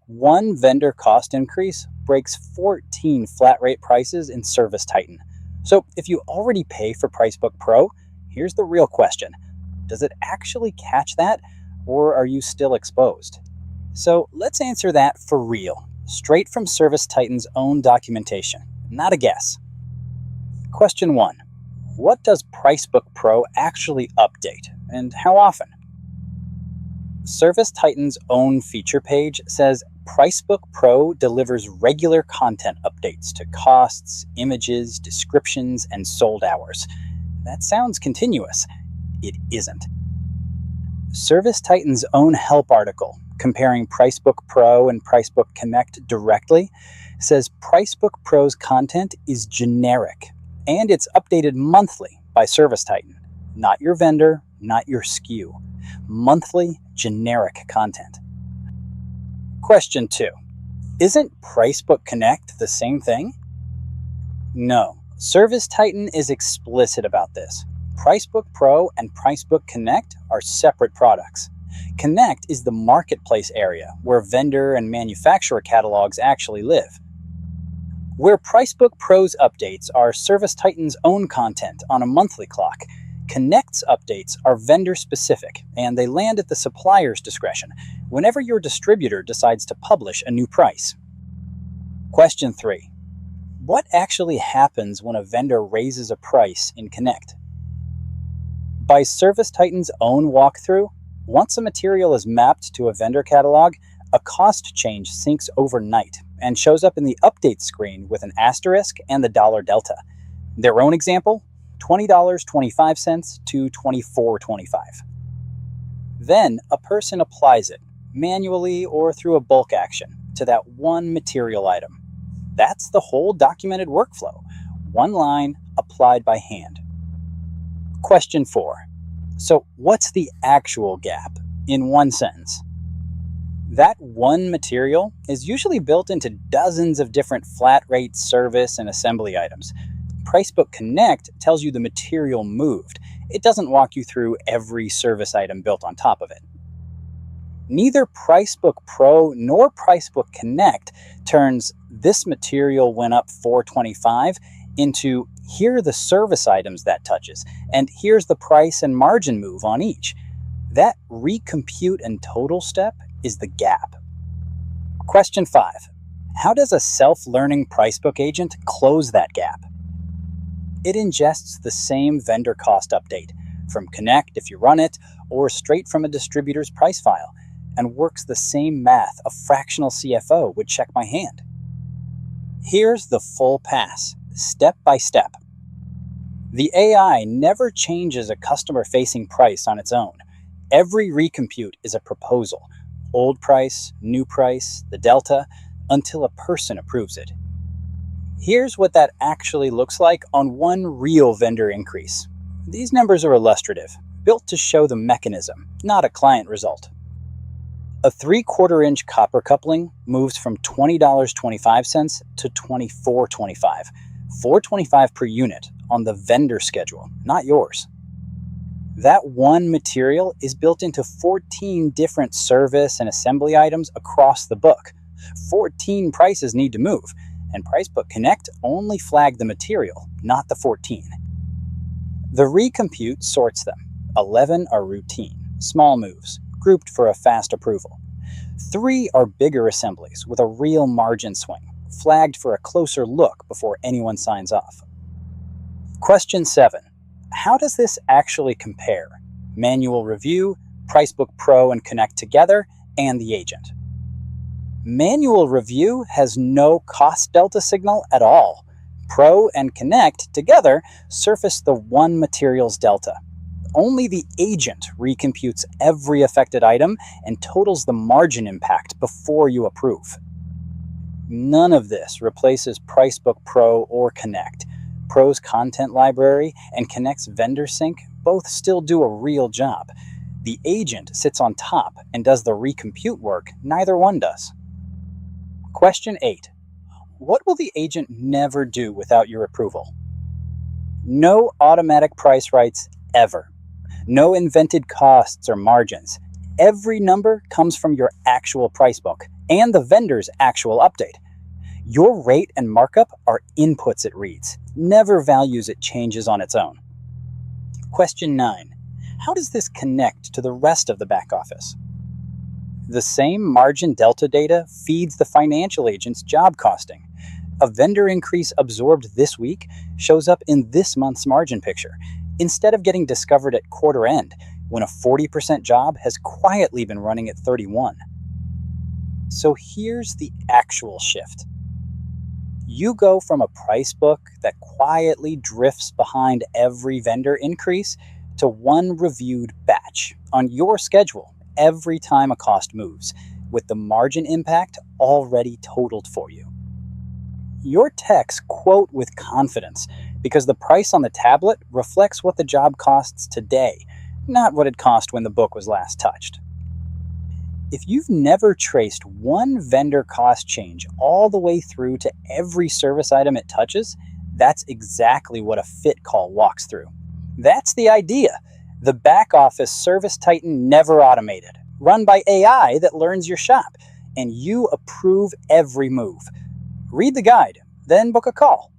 One vendor cost increase breaks 14 flat rate prices in ServiceTitan. So if you already pay for Pricebook Pro, here's the real question. Does it actually catch that, or are you still exposed? So let's answer that for real, straight from ServiceTitan's own documentation, not a guess. Question 1. What does Pricebook Pro actually update, and how often? ServiceTitan's own feature page says Pricebook Pro delivers regular content updates to costs, images, descriptions, and sold hours. That sounds continuous. It isn't. ServiceTitan's own help article, comparing Pricebook Pro and Pricebook Connect directly, says Pricebook Pro's content is generic, and it's updated monthly by ServiceTitan. Not your vendor, not your SKU. Monthly, generic content. Question 2. Isn't Pricebook Connect the same thing? No. ServiceTitan is explicit about this. Pricebook Pro and Pricebook Connect are separate products. Connect is the marketplace area where vendor and manufacturer catalogs actually live. Where Pricebook Pro's updates are ServiceTitan's own content on a monthly clock, Connect's updates are vendor-specific, and they land at the supplier's discretion whenever your distributor decides to publish a new price. Question 3. What actually happens when a vendor raises a price in Connect? By ServiceTitan's own walkthrough, once a material is mapped to a vendor catalog, a cost change syncs overnight and shows up in the update screen with an asterisk and the dollar delta. Their own example? $20.25 to $24.25. Then a person applies it, manually or through a bulk action, to that one material item. That's the whole documented workflow. One line applied by hand. Question 4. So what's the actual gap in one sentence? That one material is usually built into dozens of different flat rate service and assembly items. Pricebook Connect tells you the material moved. It doesn't walk you through every service item built on top of it. Neither Pricebook Pro nor Pricebook Connect turns this material went up $4.25 into here are the service items that touches, and here's the price and margin move on each. That recompute and total step is the gap. Question 5. How does a self-learning Pricebook agent close that gap? It ingests the same vendor cost update from Connect if you run it, or straight from a distributor's price file, and works the same math a fractional CFO would check by hand. Here's the full pass, step by step. The AI never changes a customer-facing price on its own. Every recompute is a proposal, old price, new price, the delta, until a person approves it. Here's what that actually looks like on one real vendor increase. These numbers are illustrative, built to show the mechanism, not a client result. A 3/4 inch copper coupling moves from $20.25 to $24.25, $4.25 per unit on the vendor schedule, not yours. That one material is built into 14 different service and assembly items across the book. 14 prices need to move, and Pricebook Connect only flagged the material, not the 14. The recompute sorts them. 11 are routine, small moves, grouped for a fast approval. 3 are bigger assemblies with a real margin swing, flagged for a closer look before anyone signs off. Question 7. How does this actually compare? Manual review, Pricebook Pro and Connect together, and the agent. Manual review has no cost delta signal at all. Pro and Connect together surface the one material's delta. Only the agent recomputes every affected item and totals the margin impact before you approve. None of this replaces Pricebook Pro or Connect. Pro's content library and Connect's vendor sync both still do a real job. The agent sits on top and does the recompute work neither one does. Question 8. What will the agent never do without your approval? No automatic price writes ever. No invented costs or margins. Every number comes from your actual price book, and the vendor's actual update. Your rate and markup are inputs it reads, never values it changes on its own. Question 9. How does this connect to the rest of the back office? The same margin delta data feeds the financial agent's job costing. A vendor increase absorbed this week shows up in this month's margin picture, instead of getting discovered at quarter end, when a 40% job has quietly been running at 31. So here's the actual shift. You go from a price book that quietly drifts behind every vendor increase to one reviewed batch on your schedule every time a cost moves, with the margin impact already totaled for you. Your techs quote with confidence because the price on the tablet reflects what the job costs today, not what it cost when the book was last touched. If you've never traced one vendor cost change all the way through to every service item it touches, that's exactly what a fit call walks through. That's the idea. The back office ServiceTitan never automated, run by AI that learns your shop, and you approve every move. Read the guide, then book a call.